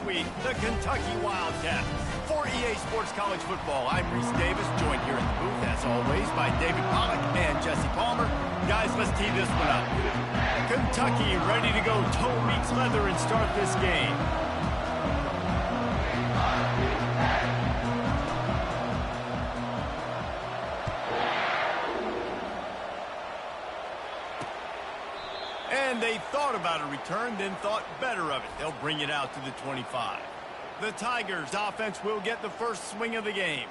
week, the Kentucky Wildcats. For EA Sports College Football, I'm Reese Davis, joined here in the booth, as always, by David Pollack and Jesse Palmer. Guys, let's tee this one up. Kentucky ready to go toe meets leather and start this game. And they thought about a return, then thought better of it. They'll bring it out to the 25. The Tigers' offense will get the first swing of the game.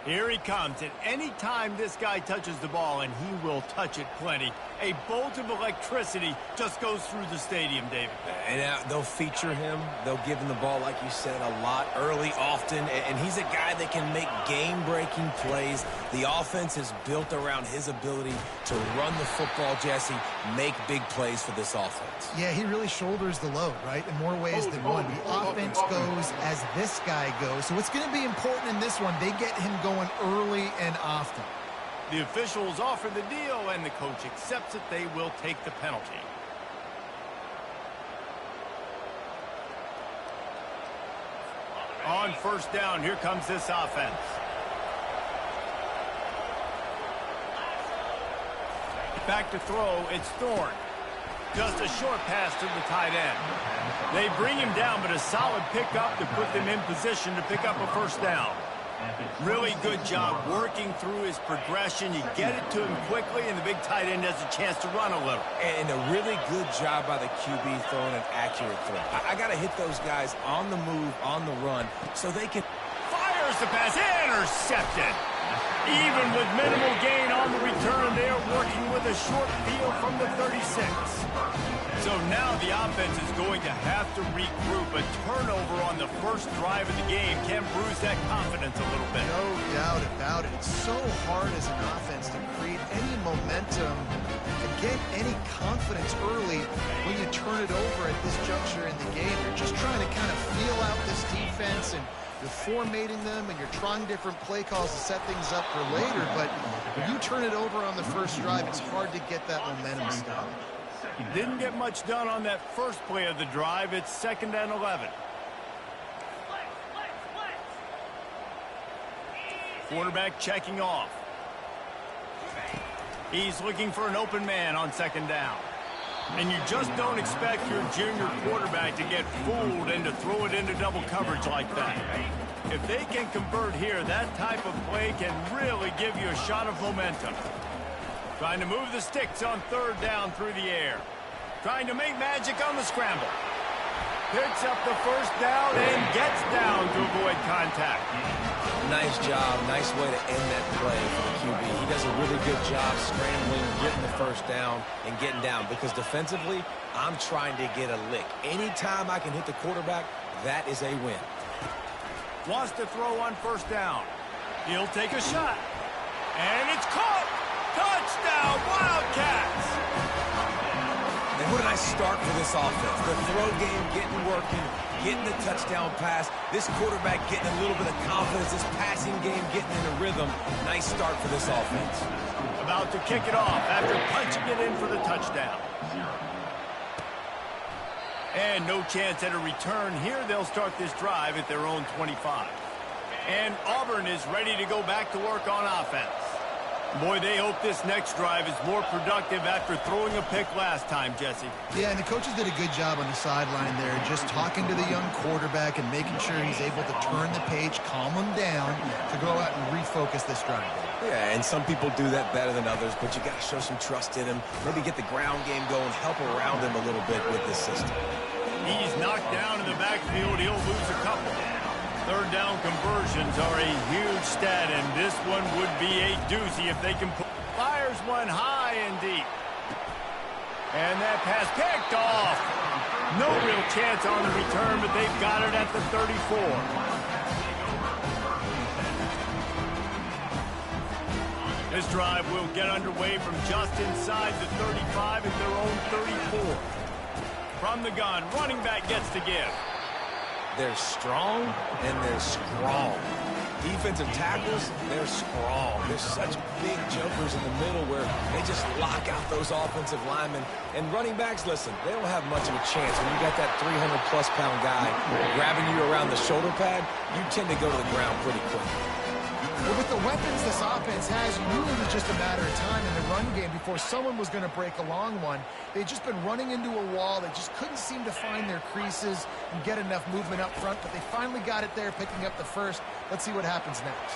Here he comes, and any time this guy touches the ball, and he will touch it plenty, a bolt of electricity just goes through the stadium, David. And they'll feature him. They'll give him the ball, like you said, a lot, early, often. And he's a guy that can make game-breaking plays. The offense is built around his ability to run the football, Jesse, make big plays for this offense. Yeah, he really shoulders the load, right, in more ways than one. The offense goes as this guy goes. So it's going to be important in this one. They get him going early and often. The officials offer the deal, and the coach accepts it. They will take the penalty. On first down, here comes this offense. Back to throw, it's Thorne. Just a short pass to the tight end. They bring him down, but a solid pickup to put them in position to pick up a first down. Really good job working through his progression. You get it to him quickly, and the big tight end has a chance to run a little. And a really good job by the QB throwing an accurate throw. I got to hit those guys on the move, on the run, so they can... Fires the pass, intercepted. Even with minimal gain on the return, they are working with a short field from the 36. So now the offense is going to have to regroup. A turnover on the first drive of the game can bruise that confidence a little bit. No doubt about it. It's so hard as an offense to create any momentum, to get any confidence early when you turn it over at this juncture in the game. You're just trying to kind of feel out this defense, and you're formatting them, and you're trying different play calls to set things up for later. But when you turn it over on the first drive, it's hard to get that momentum started. Didn't get much done on that first play of the drive. It's 2nd and 11. Quarterback checking off. He's looking for an open man on 2nd down. And you just don't expect your junior quarterback to get fooled and to throw it into double coverage like that. If they can convert here, that type of play can really give you a shot of momentum. Trying to move the sticks on 3rd down through the air. Trying to make magic on the scramble. Picks up the first down and gets down to avoid contact. Nice job. Nice way to end that play for the QB. He does a really good job scrambling, getting the first down, and getting down. Because defensively, I'm trying to get a lick. Anytime I can hit the quarterback, that is a win. Wants to throw on 1st down. He'll take a shot. And it's caught. Touchdown, Wildcats! And what a nice start for this offense. The throw game getting working, getting the touchdown pass. This quarterback getting a little bit of confidence. This passing game getting in a rhythm. Nice start for this offense. About to kick it off after punching it in for the touchdown. And no chance at a return here. They'll start this drive at their own 25. And Auburn is ready to go back to work on offense. Boy, they hope this next drive is more productive after throwing a pick last time, Jesse. Yeah, and the coaches did a good job on the sideline there, just talking to the young quarterback and making sure he's able to turn the page, calm him down, to go out and refocus this drive. Yeah, and some people do that better than others, but you got to show some trust in him. Maybe get the ground game going, help around him a little bit with this system. He's knocked down in the backfield. He'll lose a couple. 3rd down conversions are a huge stat, and this one would be a doozy if they can put. Fires one high and deep. And that pass picked off. No real chance on the return, but they've got it at the 34. This drive will get underway from just inside the 35 at their own 34. From the gun, running back gets to give. They're strong and they're strong. Defensive tackles, they're strong. There's such big jumpers in the middle where they just lock out those offensive linemen. And running backs, listen, they don't have much of a chance. When you got that 300-plus pound guy grabbing you around the shoulder pad, you tend to go to the ground pretty quick. Well, with the weapons this offense has, you knew it was just a matter of time in the run game before someone was going to break a long one. They'd just been running into a wall. They just couldn't seem to find their creases and get enough movement up front, but they finally got it there, picking up the first. Let's see what happens next.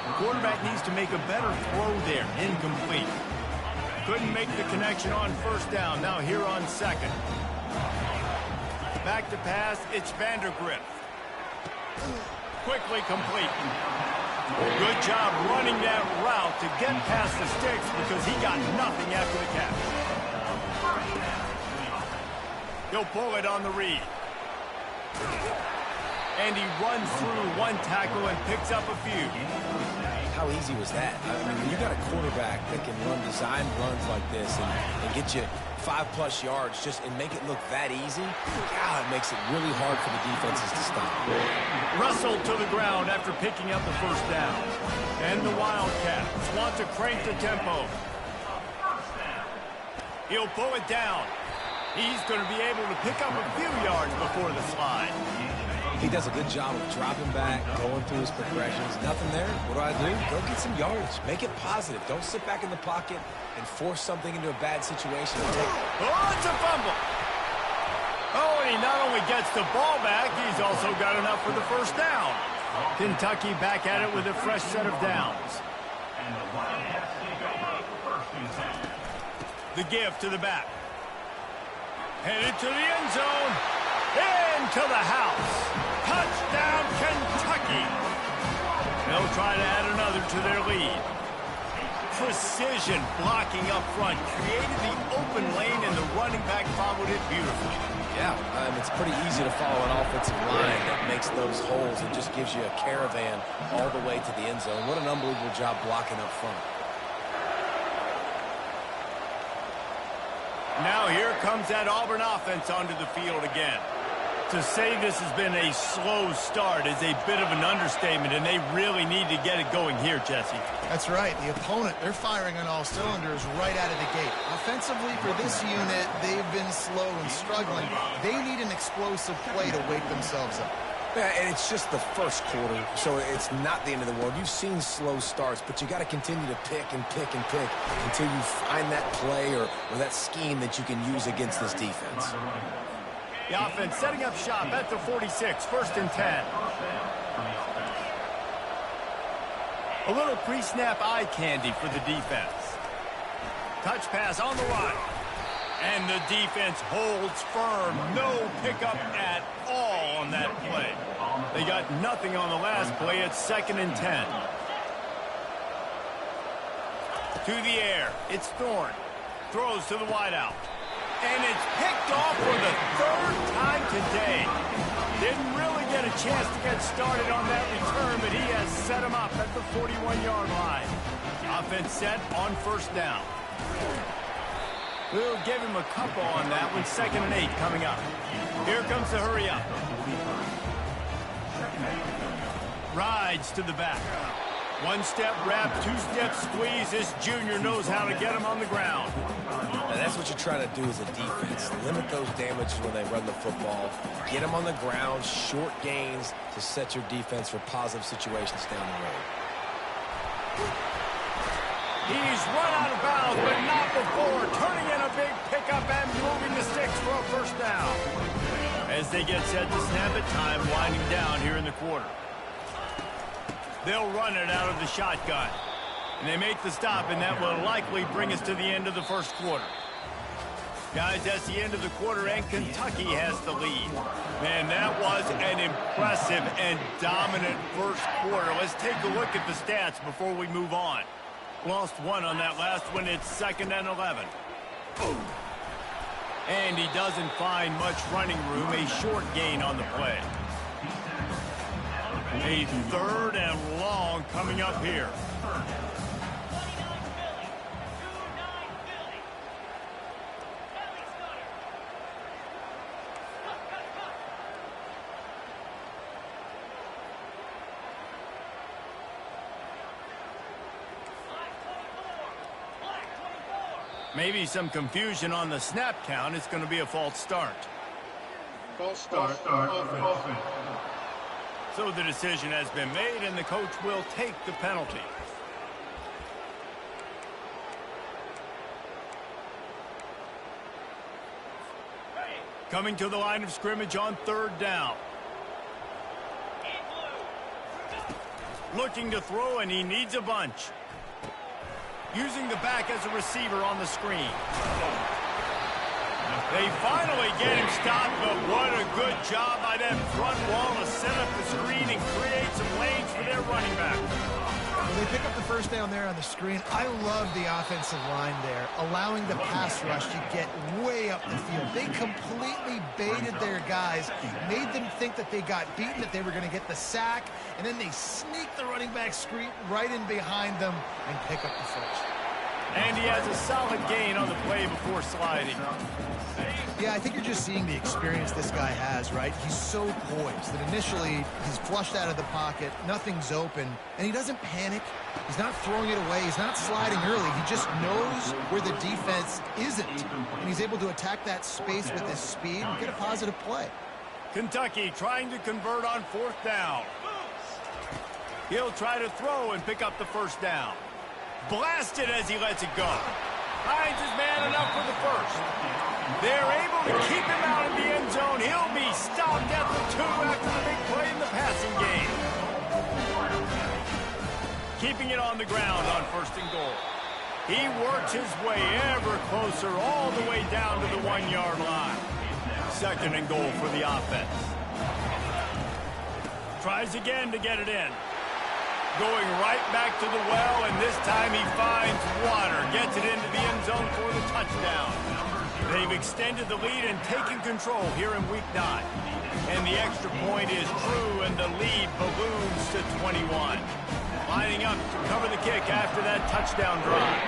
The quarterback needs to make a better throw there. Incomplete. Couldn't make the connection on first down. Now here on second. Back to pass. It's Vandergrift. Quickly complete. Good job running that route to get past the sticks because he got nothing after the catch. He'll pull it on the read. And he runs through one tackle and picks up a few. How easy was that? I mean, when you got a quarterback that can run design runs like this and get you 5+ yards and make it look that easy, God, it makes it really hard for the defenses to stop. Wrestled to the ground after picking up the first down. And the Wildcats want to crank the tempo. He'll pull it down. He's going to be able to pick up a few yards before the slide. He does a good job of dropping back, going through his progressions. Nothing there. What do? Go get some yardage. Make it positive. Don't sit back in the pocket and force something into a bad situation. Oh, it's a fumble. Oh, and he not only gets the ball back, he's also got enough for the first down. Kentucky back at it with a fresh set of downs. The give to the back. Headed to the end zone. Into the house. Touchdown, Kentucky. They'll try to add another to their lead. Precision blocking up front created the open lane, and the running back followed it beautifully. Yeah, it's pretty easy to follow an offensive line that makes those holes and just gives you a caravan all the way to the end zone. What an unbelievable job blocking up front. Now here comes that Auburn offense onto the field again. To say this has been a slow start is a bit of an understatement, and they really need to get it going here, Jesse. That's right. The opponent, they're firing on all cylinders right out of the gate. Offensively, for this unit, they've been slow and struggling. They need an explosive play to wake themselves up. Yeah, and it's just the first quarter, so it's not the end of the world. You've seen slow starts, but you got to continue to pick and pick and pick until you find that play or that scheme that you can use against this defense. The offense setting up shop at the 46, 1st and 10. A little pre-snap eye candy for the defense. Touch pass on the right. And the defense holds firm. No pickup at all on that play. They got nothing on the last play. It's 2nd and 10. To the air. It's Thorne. Throws to the wideout. And it's picked off for the 3rd time today. Didn't really get a chance to get started on that return, but he has set him up at the 41-yard line. Offense set on 1st down. We'll give him a couple on that one. 2nd and 8 coming up. Here comes the hurry up. Rides to the back. 1-step wrap, 2-step squeeze. This junior knows how to get him on the ground. And that's what you're trying to do as a defense. Limit those damages when they run the football. Get them on the ground, short gains to set your defense for positive situations down the road. He's run out of bounds, but not before. Turning in a big pickup and moving the sticks for a 1st down. As they get set to snap it, time winding down here in the quarter. They'll run it out of the shotgun. And they make the stop, and that will likely bring us to the end of the 1st quarter. Guys, that's the end of the quarter, and Kentucky has the lead. Man, that was an impressive and dominant 1st quarter. Let's take a look at the stats before we move on. Lost 1 on that last one. It's 2nd and 11. And he doesn't find much running room. A short gain on the play. A 3rd and long coming up here. Maybe some confusion on the snap count. It's going to be a false start. False start. Offense. So the decision has been made, and the coach will take the penalty. Coming to the line of scrimmage on 3rd down. Looking to throw, and he needs a bunch. Using the back as a receiver on the screen. They finally get him stopped, but what a good job by that front wall to set up the screen and create some lanes for their running back. They pick up the first down there on the screen. I love the offensive line there, allowing the pass rush to get way up the field. They completely baited their guys, made them think that they got beaten, that they were going to get the sack, and then they sneak the running back screen right in behind them and pick up the first. And he has a solid gain on the play before sliding. Yeah, I think you're just seeing the experience this guy has, right? He's so poised that initially he's flushed out of the pocket, nothing's open, and he doesn't panic. He's not throwing it away. He's not sliding early. He just knows where the defense isn't, and he's able to attack that space with his speed and get a positive play. Kentucky trying to convert on 4th down. He'll try to throw and pick up the first down. Blasted as he lets it go. Finds his man enough for the first. They're able to keep him out of the end zone. He'll be stopped at the 2 after the big play in the passing game. Keeping it on the ground on 1st and goal. He works his way ever closer all the way down to the 1-yard line. 2nd and goal for the offense. Tries again to get it in. Going right back to the well, and this time he finds water. Gets it into the end zone for the touchdown. They've extended the lead and taken control here in Week 9. And the extra point is true, and the lead balloons to 21. Lining up to cover the kick after that touchdown drive.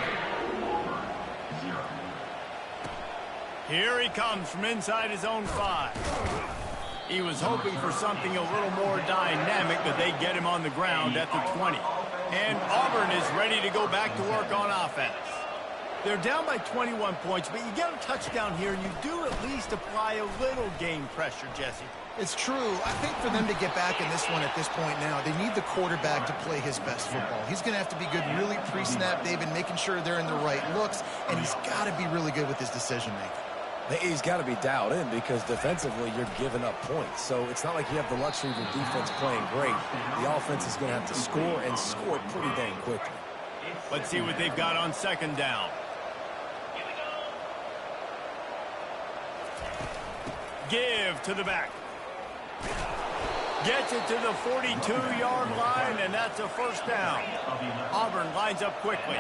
Here he comes from inside his own 5. He was hoping for something a little more dynamic, but they get him on the ground at the 20. And Auburn is ready to go back to work on offense. They're down by 21 points, but you get a touchdown here, and you do at least apply a little game pressure, Jesse. It's true. I think for them to get back in this one at this point now, they need the quarterback to play his best football. He's going to have to be good really pre-snap, David, making sure they're in the right looks, and he's got to be really good with his decision-making. He's got to be dialed in because defensively you're giving up points. So it's not like you have the luxury of your defense playing great. The offense is going to have to score and score pretty dang quickly. Let's see what they've got on 2nd down. Give to the back. Gets it to the 42-yard line, and that's a 1st down. Auburn lines up quickly.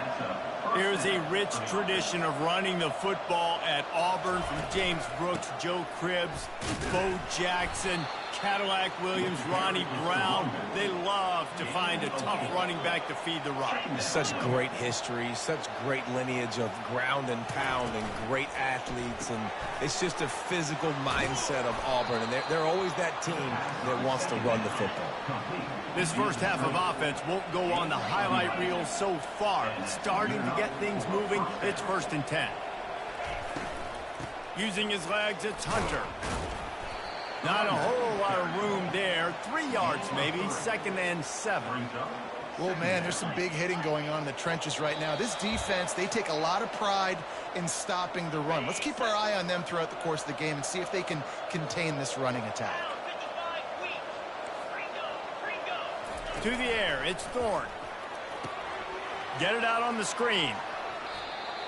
There's a rich tradition of running the football at Auburn, from James Brooks, Joe Cribbs, Bo Jackson, Cadillac Williams, Ronnie Brown. They love to find a tough running back to feed the rock. Such great history, such great lineage of ground and pound and great athletes, and it's just a physical mindset of Auburn, and they're always that team that wants to run the football. This first half of offense won't go on the highlight reel so far. Starting to get things moving. It's 1st and 10. Using his legs, it's Hunter. Not a whole lot of room there. 3 yards maybe. 2nd and 7. Well, man, there's some big hitting going on in the trenches right now. This defense, they take a lot of pride in stopping the run. Let's keep our eye on them throughout the course of the game and see if they can contain this running attack. To the air, it's Thorne. Get it out on the screen.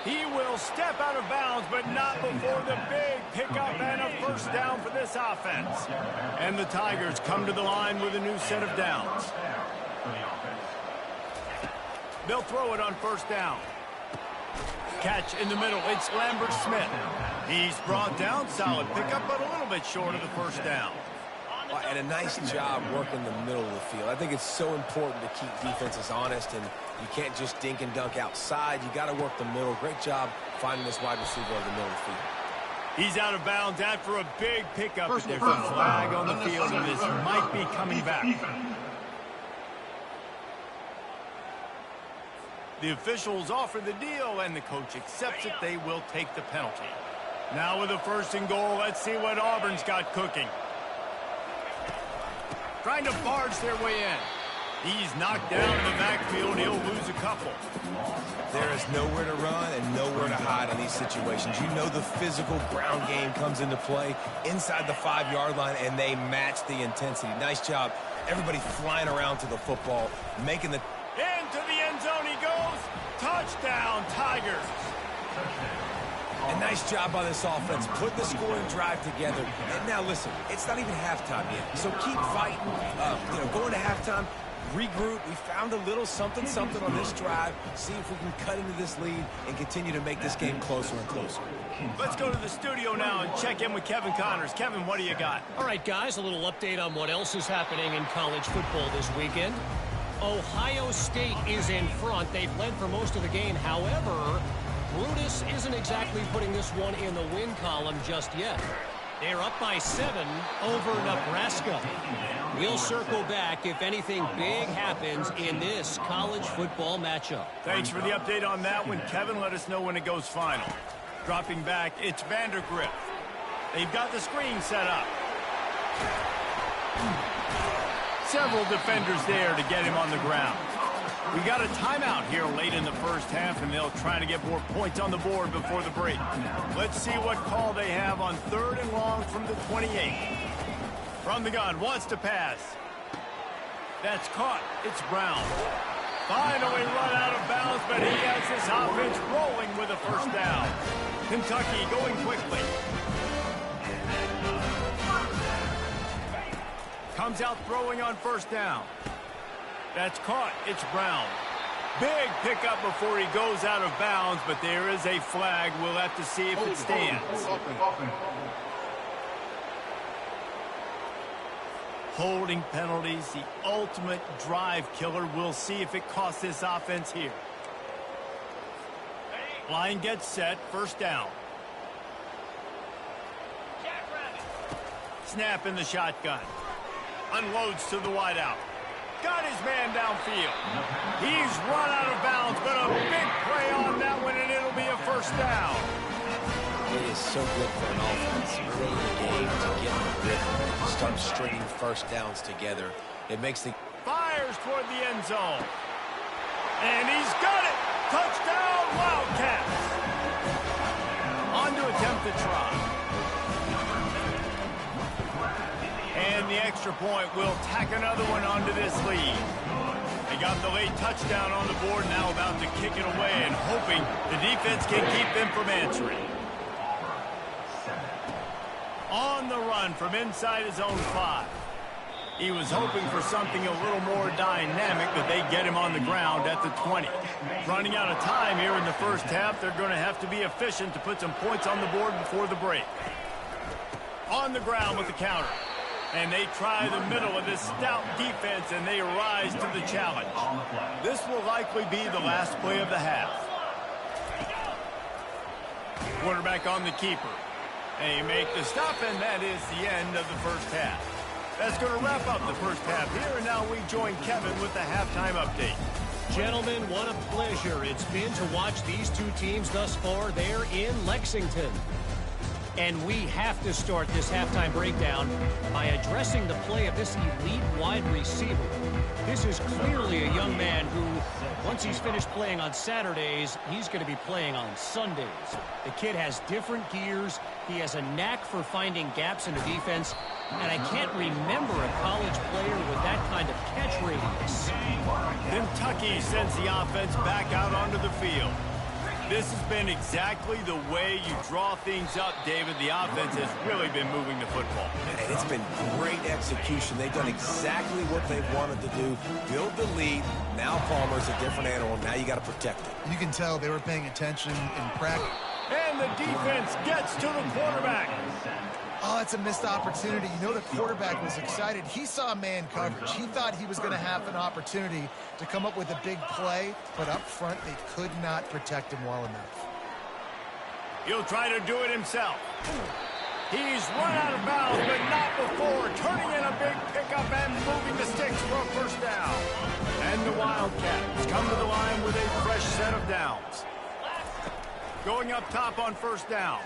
He will step out of bounds, but not before the big pickup and a 1st down for this offense. And the Tigers come to the line with a new set of downs. They'll throw it on 1st down. Catch in the middle, it's Lambert Smith. He's brought down, solid pickup, but a little bit short of the 1st down. And a nice job working the middle of the field. I think it's so important to keep defenses honest, and you can't just dink and dunk outside. You got to work the middle. Great job finding this wide receiver in the middle of the field. He's out of bounds after a big pickup. There's a flag on the field, and this might be coming back. The officials offer the deal, and the coach accepts it. They will take the penalty. Now with a 1st and goal, let's see what Auburn's got cooking. Trying to barge their way in. He's knocked down in the backfield. He'll lose a couple. There is nowhere to run and nowhere to hide in these situations. You know the physical ground game comes into play inside the 5-yard line, and they match the intensity. Nice job. Everybody flying around to the football, making the... Into the end zone he goes. Touchdown, Tigers. A nice job by this offense. Put the scoring drive together. And now, listen, it's not even halftime yet. So keep fighting. Going to halftime, regroup. We found a little something on this drive. See if we can cut into this lead and continue to make this game closer and closer. Let's go to the studio now and check in with Kevin Connors. Kevin, what do you got? All right, guys, a little update on what else is happening in college football this weekend. Ohio State is in front. They've led for most of the game. However, Brutus isn't exactly putting this one in the win column just yet. They're up by 7 over Nebraska. We'll circle back if anything big happens in this college football matchup. Thanks for the update on that one, Kevin. Let us know when it goes final. Dropping back, it's Vandergrift. They've got the screen set up. Several defenders there to get him on the ground. We got a timeout here late in the first half, and they'll try to get more points on the board before the break. Let's see what call they have on 3rd and long from the 28. From the gun, wants to pass. That's caught. It's Brown. Finally run out of bounds, but he has this offense rolling with a 1st down. Kentucky going quickly. Comes out throwing on 1st down. That's caught. It's Brown. Big pickup before he goes out of bounds, but there is a flag. We'll have to see if it stands. Holding penalties, the ultimate drive killer. We'll see if it costs this offense here. Line gets set. 1st down. Snap in the shotgun. Unloads to the wideout. Got his man downfield. He's run out of bounds, but a big play on that one, and it'll be a 1st down. It is so good for an offense early in the game to get in the rhythm and to start stringing 1st downs together. It makes the... Fires toward the end zone. And he's got it. Touchdown, Wildcats. On to attempt the try. And the extra point will tack another one onto this lead. They got the late touchdown on the board, now about to kick it away and hoping the defense can keep them from answering. On the run from inside his own 5. He was hoping for something a little more dynamic, but they get him on the ground at the 20. Running out of time here in the first half, they're going to have to be efficient to put some points on the board before the break. On the ground with the counter. And they try the middle of this stout defense, and they rise to the challenge. This will likely be the last play of the half. Quarterback on the keeper. They make the stop, and that is the end of the first half. That's going to wrap up the first half here, and now we join Kevin with the halftime update. Gentlemen, what a pleasure it's been to watch these two teams thus far there in Lexington. And we have to start this halftime breakdown by addressing the play of this elite wide receiver. This is clearly a young man who, once he's finished playing on Saturdays, he's going to be playing on Sundays. The kid has different gears. He has a knack for finding gaps in the defense. And I can't remember a college player with that kind of catch radius. Kentucky sends the offense back out onto the field. This has been exactly the way you draw things up, David. The offense has really been moving the football. And it's been great execution. They've done exactly what they've wanted to do. Build the lead. Now Palmer's a different animal. Now you got to protect it. You can tell they were paying attention in practice. And the defense gets to the quarterback. Oh, that's a missed opportunity. You know the quarterback was excited. He saw man coverage. He thought he was going to have an opportunity to come up with a big play, but up front they could not protect him well enough. He'll try to do it himself. He's run out of bounds, but not before. Turning in a big pickup and moving the sticks for a 1st down. And the Wildcats come to the line with a fresh set of downs. Going up top on first down.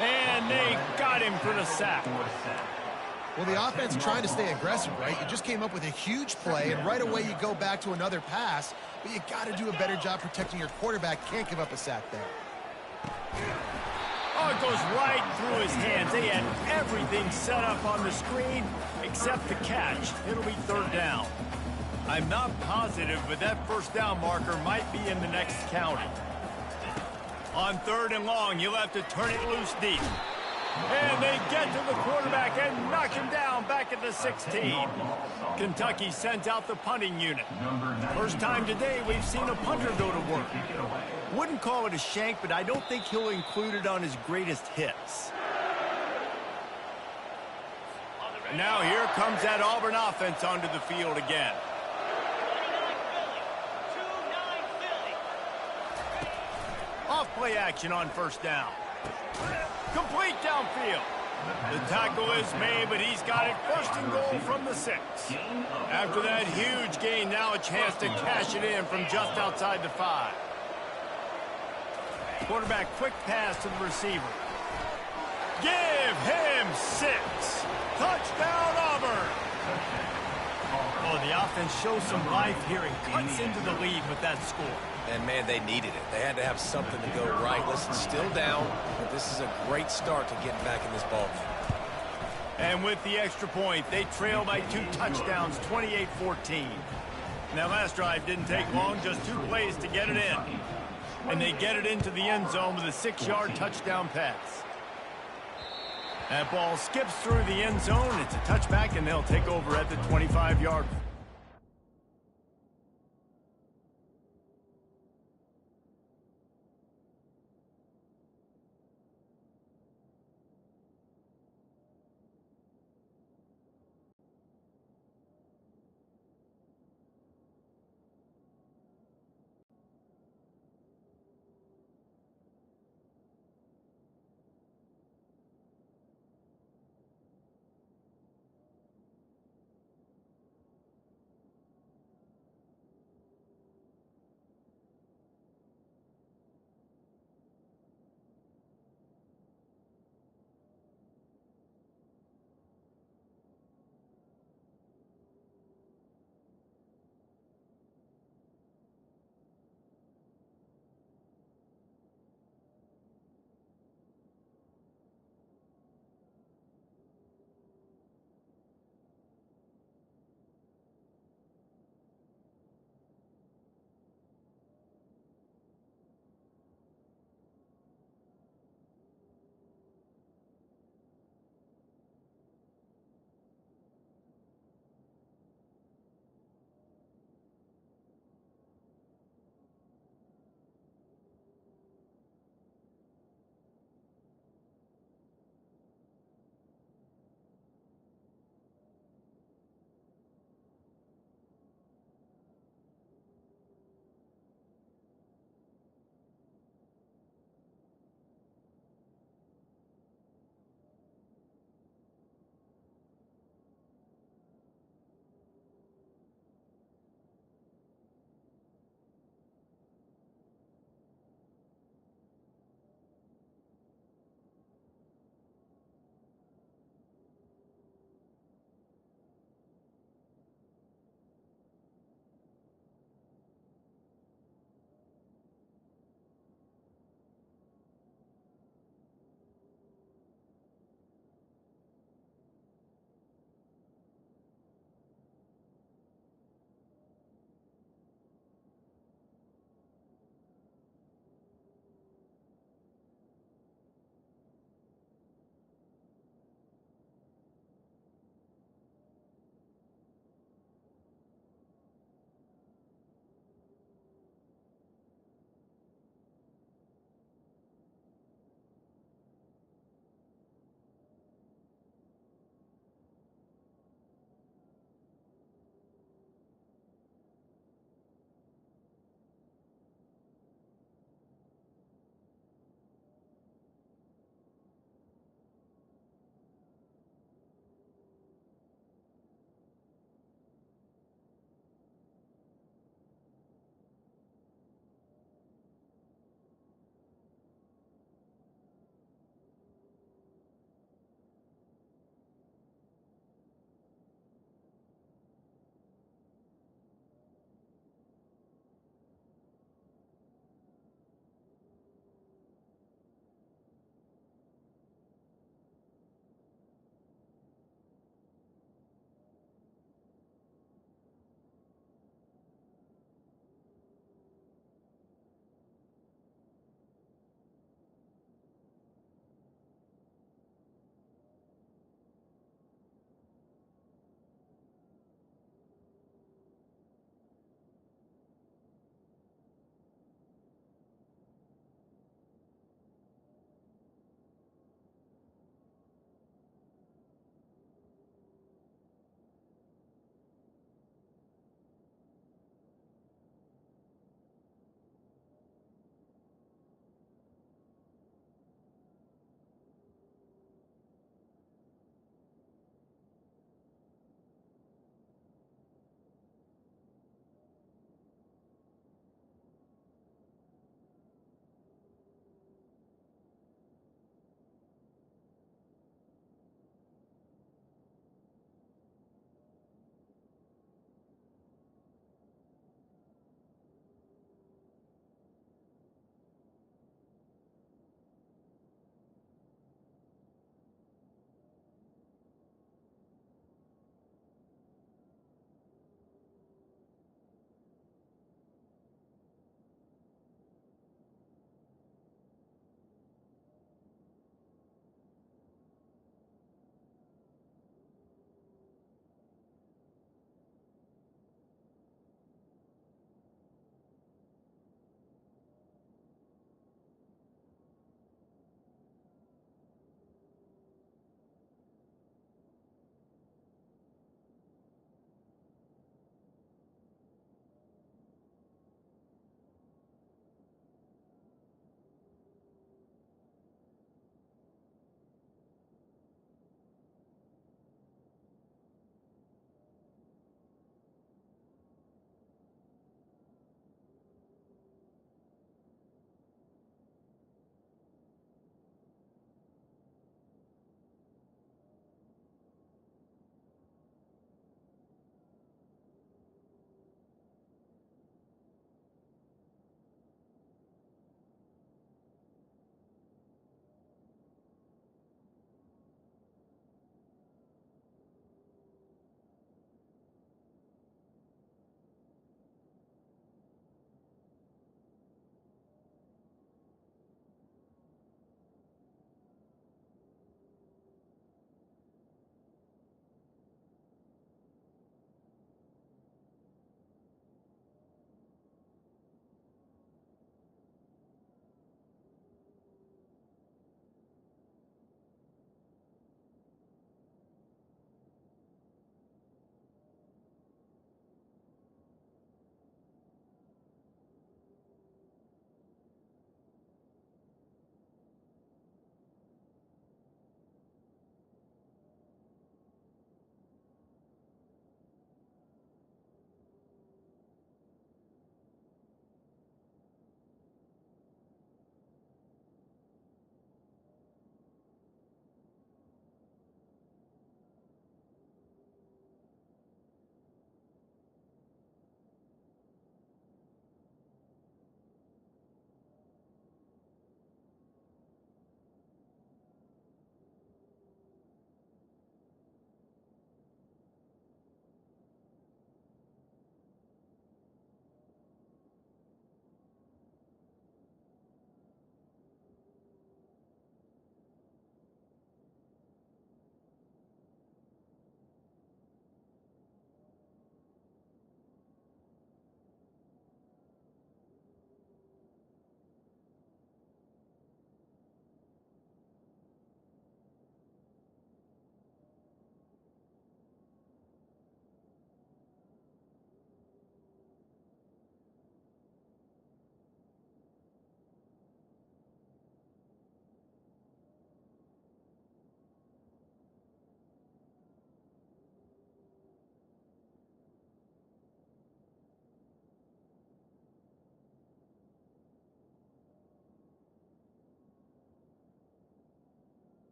And they got him for the sack. Well, the offense trying to stay aggressive, right? You just came up with a huge play, and right away you go back to another pass, but you got to do a better job protecting your quarterback. Can't give up a sack there. Oh, it goes right through his hands. They had everything set up on the screen except the catch. It'll be third down. I'm not positive, but that first down marker might be in the next county. On third and long, you'll have to turn it loose deep. And they get to the quarterback and knock him down back at the 16. Kentucky sends out the punting unit. First time today we've seen a punter go to work. Wouldn't call it a shank, but I don't think he'll include it on his greatest hits. Now here comes that Auburn offense onto the field again. Off play action on first down. Complete downfield. The tackle is made, but he's got it first and goal from the 6. After that huge gain, now a chance to cash it in from just outside the 5. Quarterback quick pass to the receiver. Give him 6. Touchdown, Auburn. Oh, the offense shows some life here and cuts into the lead with that score. And, man, they needed it. They had to have something to go right. Listen, still down, but this is a great start to getting back in this ballgame. And with the extra point, they trail by 2 touchdowns, 28-14. Now, last drive didn't take long, just 2 plays to get it in. And they get it into the end zone with a 6-yard touchdown pass. That ball skips through the end zone. It's a touchback, and they'll take over at the 25-yard line.